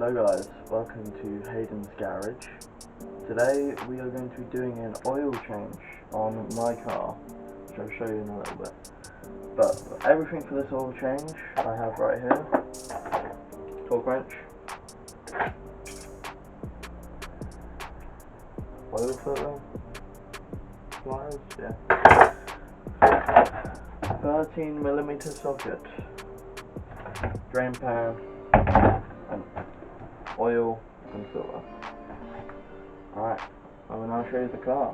Hello guys, welcome to Hayden's Garage. Today we are going to be doing an oil change on my car, which I'll show you in a little bit. But everything for this oil change I have right here. Torque wrench, oil filter, pliers, 13mm socket, drain pan, and oil and filter. Alright, I will now show you the car.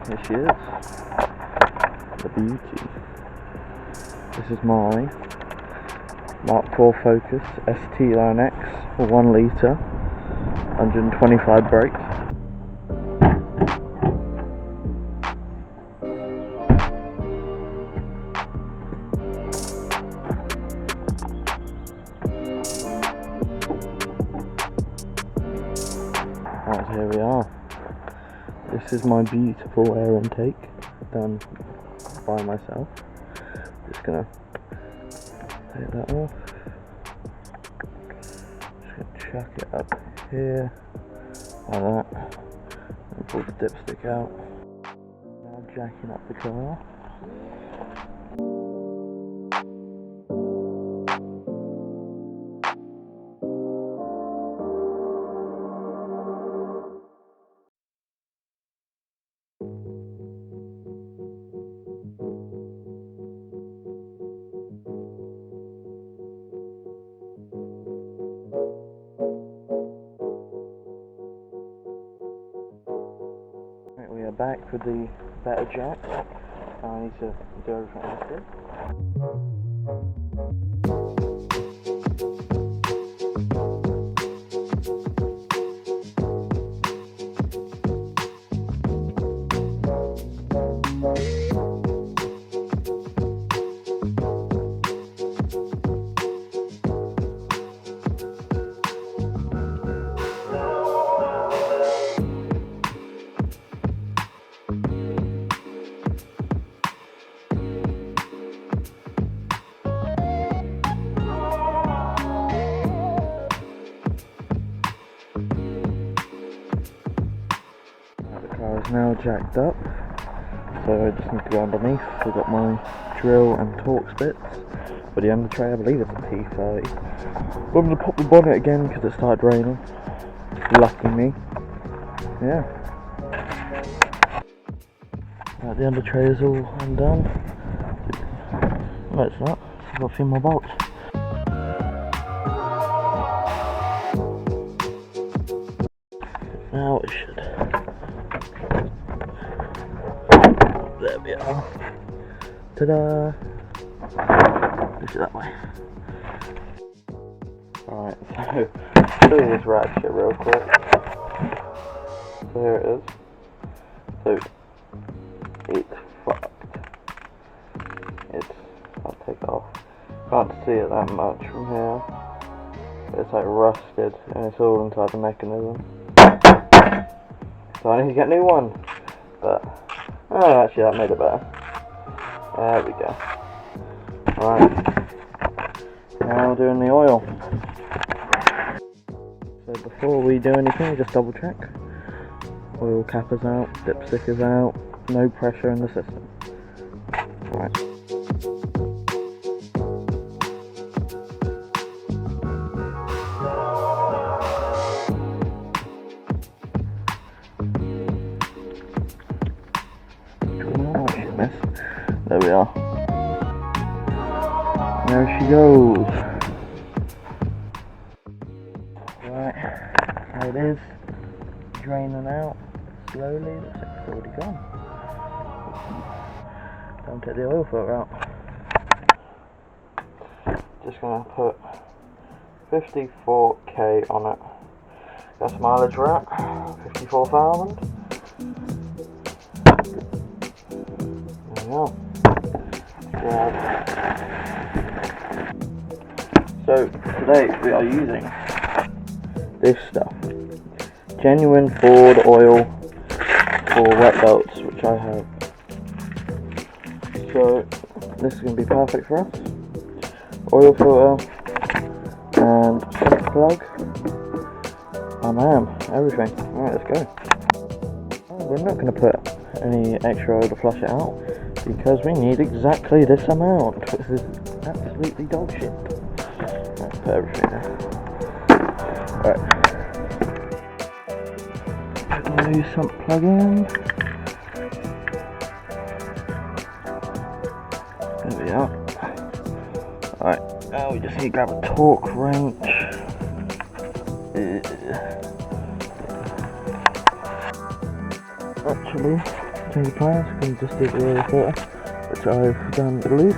Here she is, the beauty. This is my MK4 Focus ST Line X for 1 litre, 125 brake. Right, here we are. This is my beautiful air intake done by myself. Just gonna take that off. Just gonna chuck it up here like that and pull the dipstick out. Now jacking up the car. We are back with the better jack. I need to do everything else here. Is now jacked up, so I just need to go underneath. I've got my drill and Torx bits for the under tray. I believe it's a T30. I'm going to pop the bonnet again because it started raining. Lucky me. Yeah. Right, the under tray is all undone. No, it's not. I've got a few more bolts. Now it should. There we are. Ta-da! Push it that way. Alright, so I'll show you this ratchet real quick. So here it is. So it's fucked. I'll take it off. Can't see it that much from here. But it's like rusted and it's all inside the mechanism. So I need to get a new one. But oh, actually that made it better. There we go. Alright. Now we're doing the oil. So before we do anything, just double check. Oil cap is out, dipstick is out, no pressure in the system. Right. There we are. There she goes. Right, there it is. Draining out slowly. Looks like it's already gone. Don't take the oil filter out. Just gonna put 54k on it. Gas mileage wrap, 54,000. There we go. Yeah. So today we are using this stuff. Genuine Ford oil MK4 wet belts, which I have. So this is going to be perfect for us. Oil filter and sump plug. Oh man, everything. Alright, let's go. We're not going to put any extra oil to flush it out because we need exactly this amount. This is absolutely dog shit. Let's put everything there. Alright. Put the new sump plug in. There we are. Alright, now we just need to grab a torque wrench. Actually, change of plans, we can just do the oil filter, which I've done loose.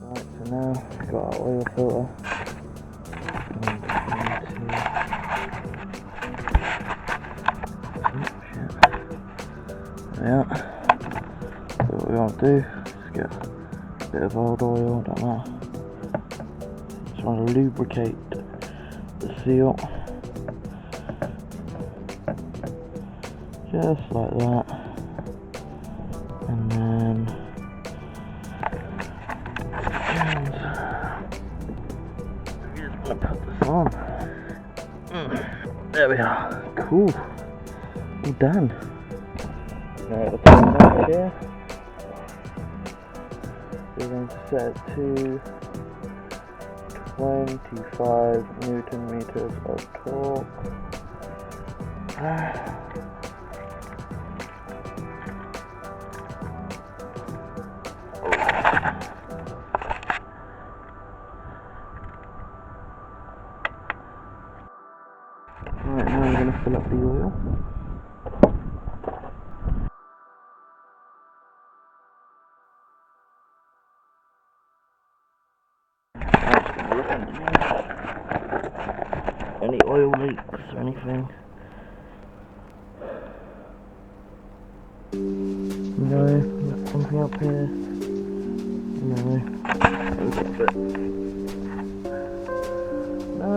Right, so now we've got our oil filter. Yeah, so what we want to do is get a bit of old oil, don't matter. Just want to lubricate the seal, just like that, and then we just want to put this on. There we are, cool, all done. Alright, the timer out here. We're going to set it to 25 Newton meters of torque. Alright, now I'm going to fill up the oil. Any oil leaks or anything? No, something up here. No. No.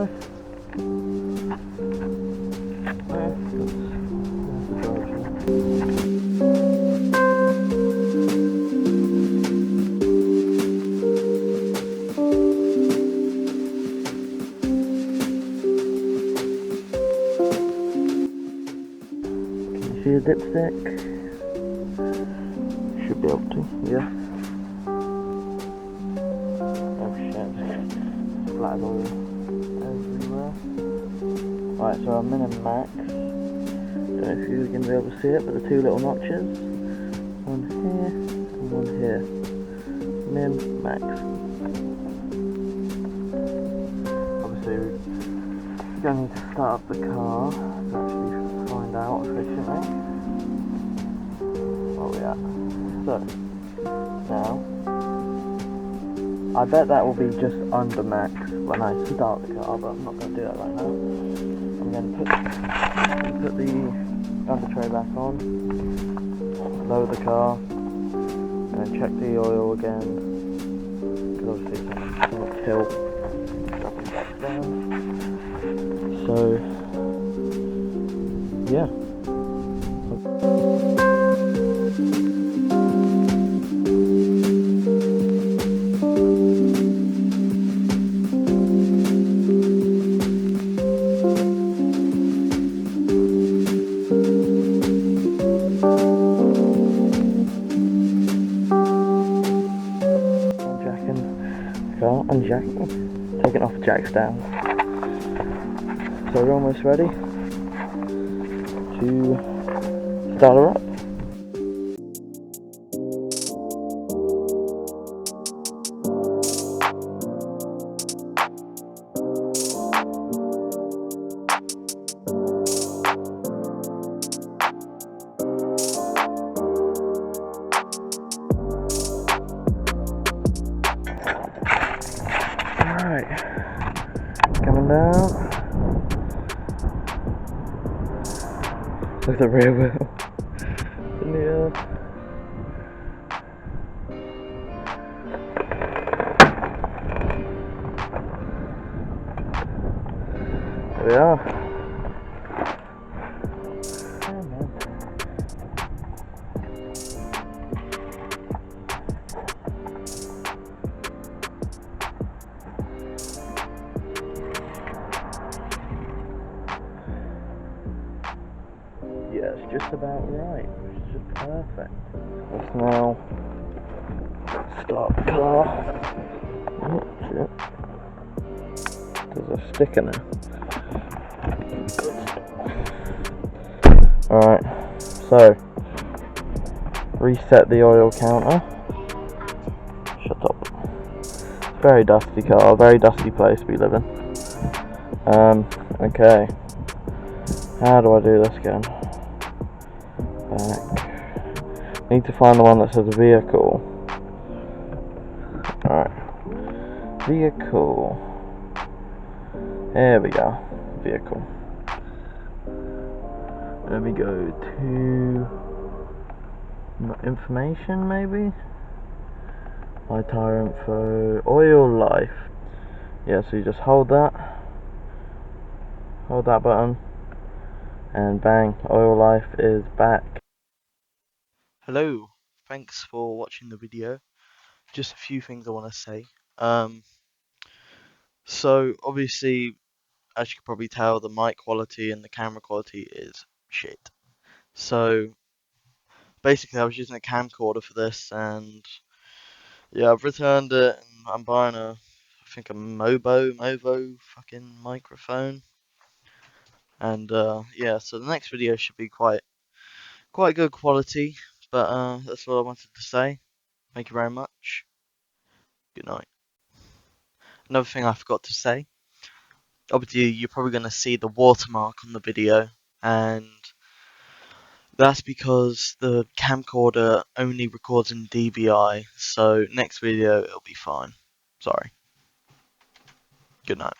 See the dipstick? Should be able to, yeah. Oh shit, flat oil everywhere. Right, so I'm in a max. Don't know if you're going to be able to see it, but the two little notches. One here and one here. Min, max. Obviously, we're going to need to start up the car to actually find out efficiently. Oh yeah. So now I bet that will be just under max when I start the car, but I'm not going to do that right now. I'm going to put the under tray back on, lower the car, and then check the oil again, because obviously it's on tilt, dropping back down. So yeah. Unjacking, taking off the jacks down. So we're almost ready to start her up. Alright, coming down. with the rear wheel in the air. There we are. Yeah, man. Yeah, it's just about right, which is just perfect. Let's now start the car. Oh shit. There's a sticker now. Alright, so reset the oil counter. Shut up. Very dusty car, very dusty place we live in. Okay. How do I do this again? Back. Need to find the one that says vehicle. Alright. Vehicle. There we go. Vehicle. Let me go to information, maybe? My tire info. Oil life. Yeah, so you just hold that button, and bang, oil life is back. Hello, thanks for watching the video. Just a few things I want to say. So obviously, as you can probably tell, the mic quality and the camera quality is shit. So basically, I was using a camcorder for this, and yeah, I've returned it, and I'm buying I think a Movo fucking microphone. And yeah, so the next video should be quite good quality. But that's all I wanted to say. Thank you very much. Good night. Another thing I forgot to say. Obviously, you're probably going to see the watermark on the video, and that's because the camcorder only records in DVI. So next video it'll be fine. Sorry. Good night.